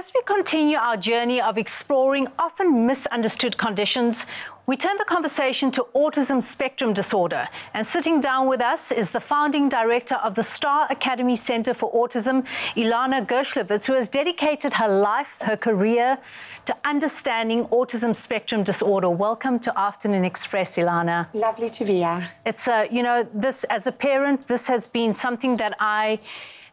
As we continue our journey of exploring often misunderstood conditions, we turn the conversation to autism spectrum disorder. And sitting down with us is the founding director of the Star Academy Center for Autism, Ilana Gerschlowitz, who has dedicated her life, her career, to understanding autism spectrum disorder. Welcome to Afternoon Express, Ilana. Lovely to be here. It's, this, as a parent, this has been something that I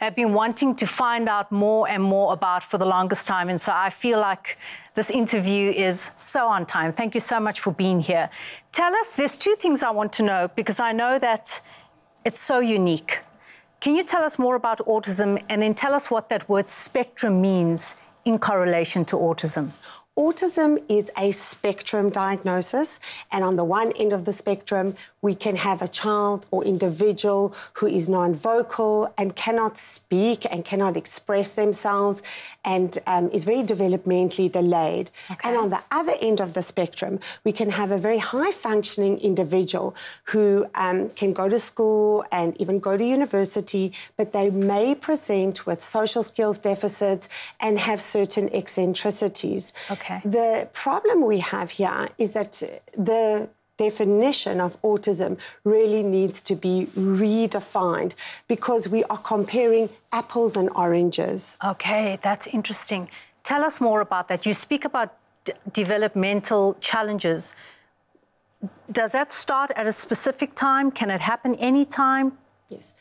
have been wanting to find out more and more about for the longest time. And so I feel like this interview is so on time. Thank you so much for being here. Tell us, there's two things I want to know, because I know that it's so unique. Can you tell us more about autism, and then tell us what that word spectrum means in correlation to autism? Autism is a spectrum diagnosis, and on the one end of the spectrum, we can have a child or individual who is non-vocal and cannot speak and cannot express themselves and is very developmentally delayed. Okay. And on the other end of the spectrum, we can have a very high-functioning individual who can go to school and even go to university, but they may present with social skills deficits and have certain eccentricities. Okay. The problem we have here is that the definition of autism really needs to be redefined, because we are comparing apples and oranges. Okay, that's interesting. Tell us more about that. You speak about developmental challenges. Does that start at a specific time? Can it happen any time? Yes.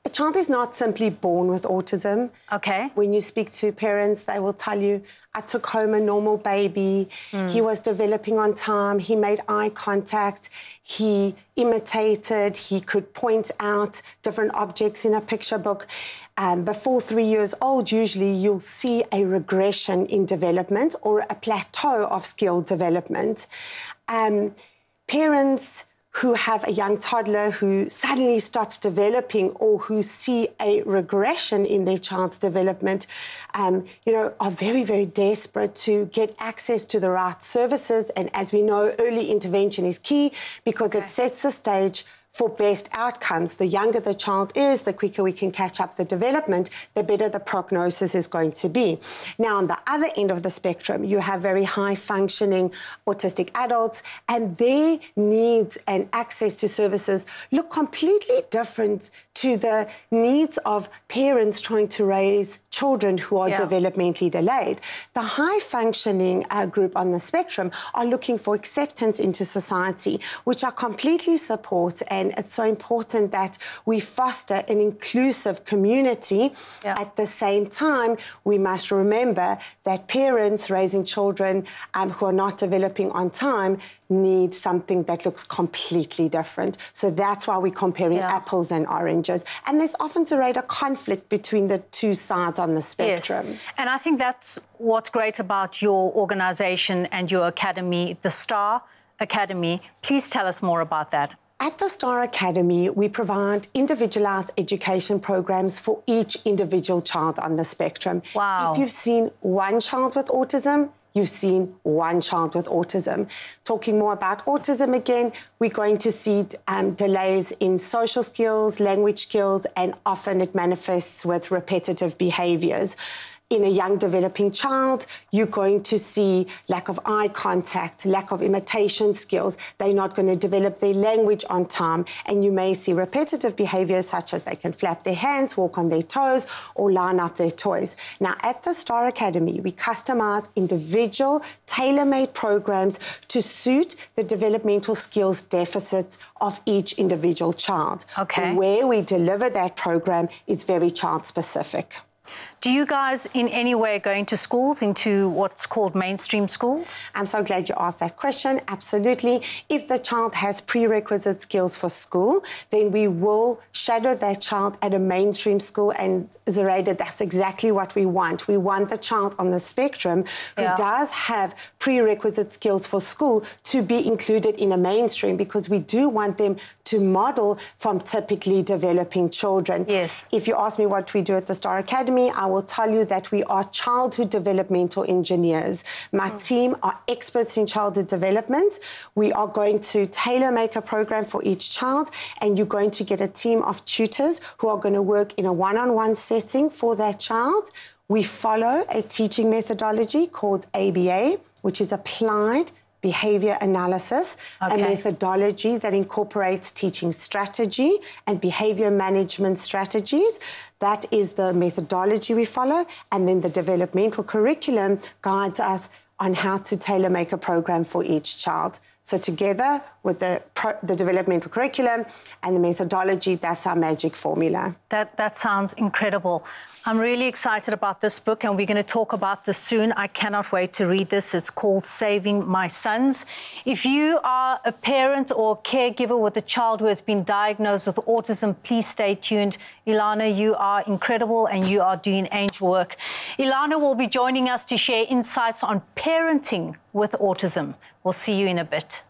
A child is not simply born with autism. Okay. When you speak to parents, they will tell you, I took home a normal baby, he was developing on time, he made eye contact, he imitated, he could point out different objects in a picture book. Before 3 years old, usually you'll see a regression in development or a plateau of skill development. Parents who have a young toddler who suddenly stops developing, or who see a regression in their child's development, are very, very desperate to get access to the right services. And as we know, early intervention is key, because it sets the stage for best outcomes. The younger the child is, the quicker we can catch up the development, the better the prognosis is going to be. Now, on the other end of the spectrum, you have very high-functioning autistic adults, and their needs and access to services look completely different to the needs of parents trying to raise children who are developmentally delayed. The high-functioning group on the spectrum are looking for acceptance into society, which I completely support. And it's so important that we foster an inclusive community. At the same time, we must remember that parents raising children who are not developing on time need something that looks completely different. So that's why we're comparing apples and oranges. And there's often a conflict between the two sides on the spectrum. Yes. And I think that's what's great about your organization and your academy, the Star Academy. Please tell us more about that. At the Star Academy, we provide individualized education programs for each individual child on the spectrum. Wow. If you've seen one child with autism, you've seen one child with autism. Talking more about autism again, we're going to see delays in social skills, language skills, and often it manifests with repetitive behaviors. In a young developing child, you're going to see lack of eye contact, lack of imitation skills. They're not going to develop their language on time. And you may see repetitive behaviors such as they can flap their hands, walk on their toes, or line up their toys. Now, at the Star Academy, we customize individual, tailor-made programs to suit the developmental skills deficits of each individual child. Okay. Where we deliver that program is very child-specific. Do you guys in any way going to schools, into what's called mainstream schools? I'm so glad you asked that question. Absolutely. If the child has prerequisite skills for school, then we will shadow that child at a mainstream school. And Zoraida, that's exactly what we want. We want the child on the spectrum who does have prerequisite skills for school to be included in a mainstream, because we do want them to model from typically developing children. Yes. If you ask me what we do at the Star Academy, I will tell you that we are childhood developmental engineers. My team are experts in childhood development. We are going to tailor-make a program for each child, and you're going to get a team of tutors who are going to work in a one-on-one setting for that child, We follow a teaching methodology called ABA, which is Applied Behavior Analysis, a methodology that incorporates teaching strategy and behavior management strategies. That is the methodology we follow. And then the developmental curriculum guides us on how to tailor-make a program for each child. So together with the developmental curriculum and the methodology, that's our magic formula. That sounds incredible. I'm really excited about this book, and we're going to talk about this soon. I cannot wait to read this. It's called Saving My Sons. If you are a parent or caregiver with a child who has been diagnosed with autism, please stay tuned. Ilana, you are incredible, and you are doing angel work. Ilana will be joining us to share insights on parenting with autism. We'll see you in a bit.